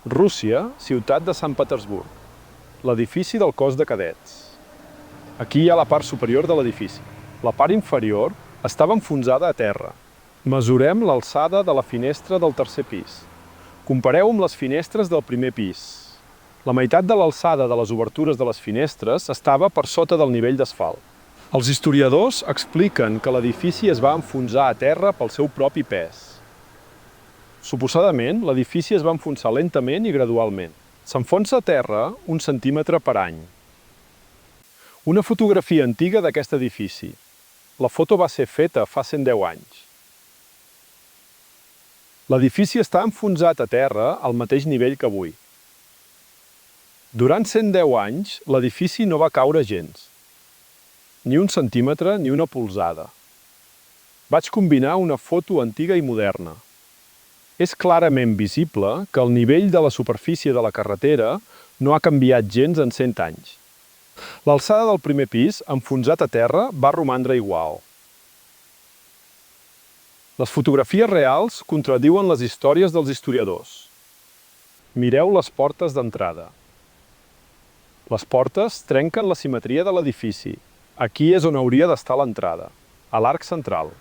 Rússia, ciutat de Sant Petersburg. L'edifici del cos de cadets. Aquí hi ha la part superior de l'edifici. La part inferior estava enfonsada a terra. Mesurem l'alçada de la finestra del tercer pis. Compareu amb les finestres del primer pis. La meitat de l'alçada de les obertures de les finestres estava per sota del nivell d'asfalt. Els historiadors expliquen que l'edifici es va enfonsar a terra pel seu propi pes. Suposadament, l'edifici es va enfonsar lentament i gradualment. S'enfonsa a terra 1 centímetre per any. Una fotografia antiga d'aquest edifici. La foto va ser feta fa 110 anys. L'edifici està enfonsat a terra al mateix nivell que avui. Durant 110 anys, l'edifici no va caure gens. Ni 1 centímetre ni una polzada. Vaig combinar una foto antiga i moderna. És clarament visible que el nivell de la superfície de la carretera no ha canviat gens en 100 anys. L'alçada del primer pis, enfonsat a terra, va romandre igual. Les fotografies reals contradiuen les històries dels historiadors. Mireu les portes d'entrada. Les portes trenquen la simetria de l'edifici. Aquí és on hauria d'estar l'entrada, a l'arc central.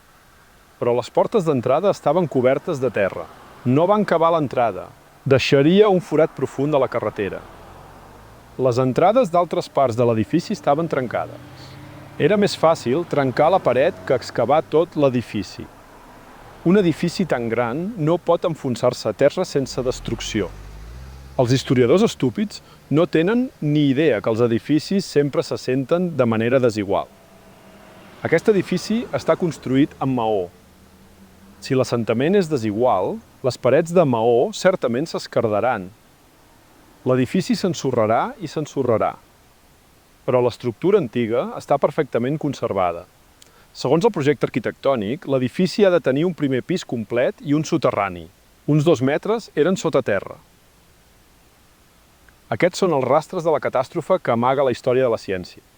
Però les portes d'entrada estaven cobertes de terra. No van cavar l'entrada. Deixaria un forat profund a la carretera. Les entrades d'altres parts de l'edifici estaven trencades. Era més fàcil trencar la paret que excavar tot l'edifici. Un edifici tan gran no pot enfonsar-se a terra sense destrucció. Els historiadors estúpids no tenen ni idea que els edificis sempre s'assenten de manera desigual. Aquest edifici està construït amb maó. Si l'assentament és desigual, les parets de maó certament s'esquerdaran. L'edifici s'ensorrarà i s'ensorrarà. Però l'estructura antiga està perfectament conservada. Segons el projecte arquitectònic, l'edifici ha de tenir un primer pis complet i un soterrani. Uns 2 metres eren sota terra. Aquests són els rastres de la catàstrofe que amaga la història de la ciència.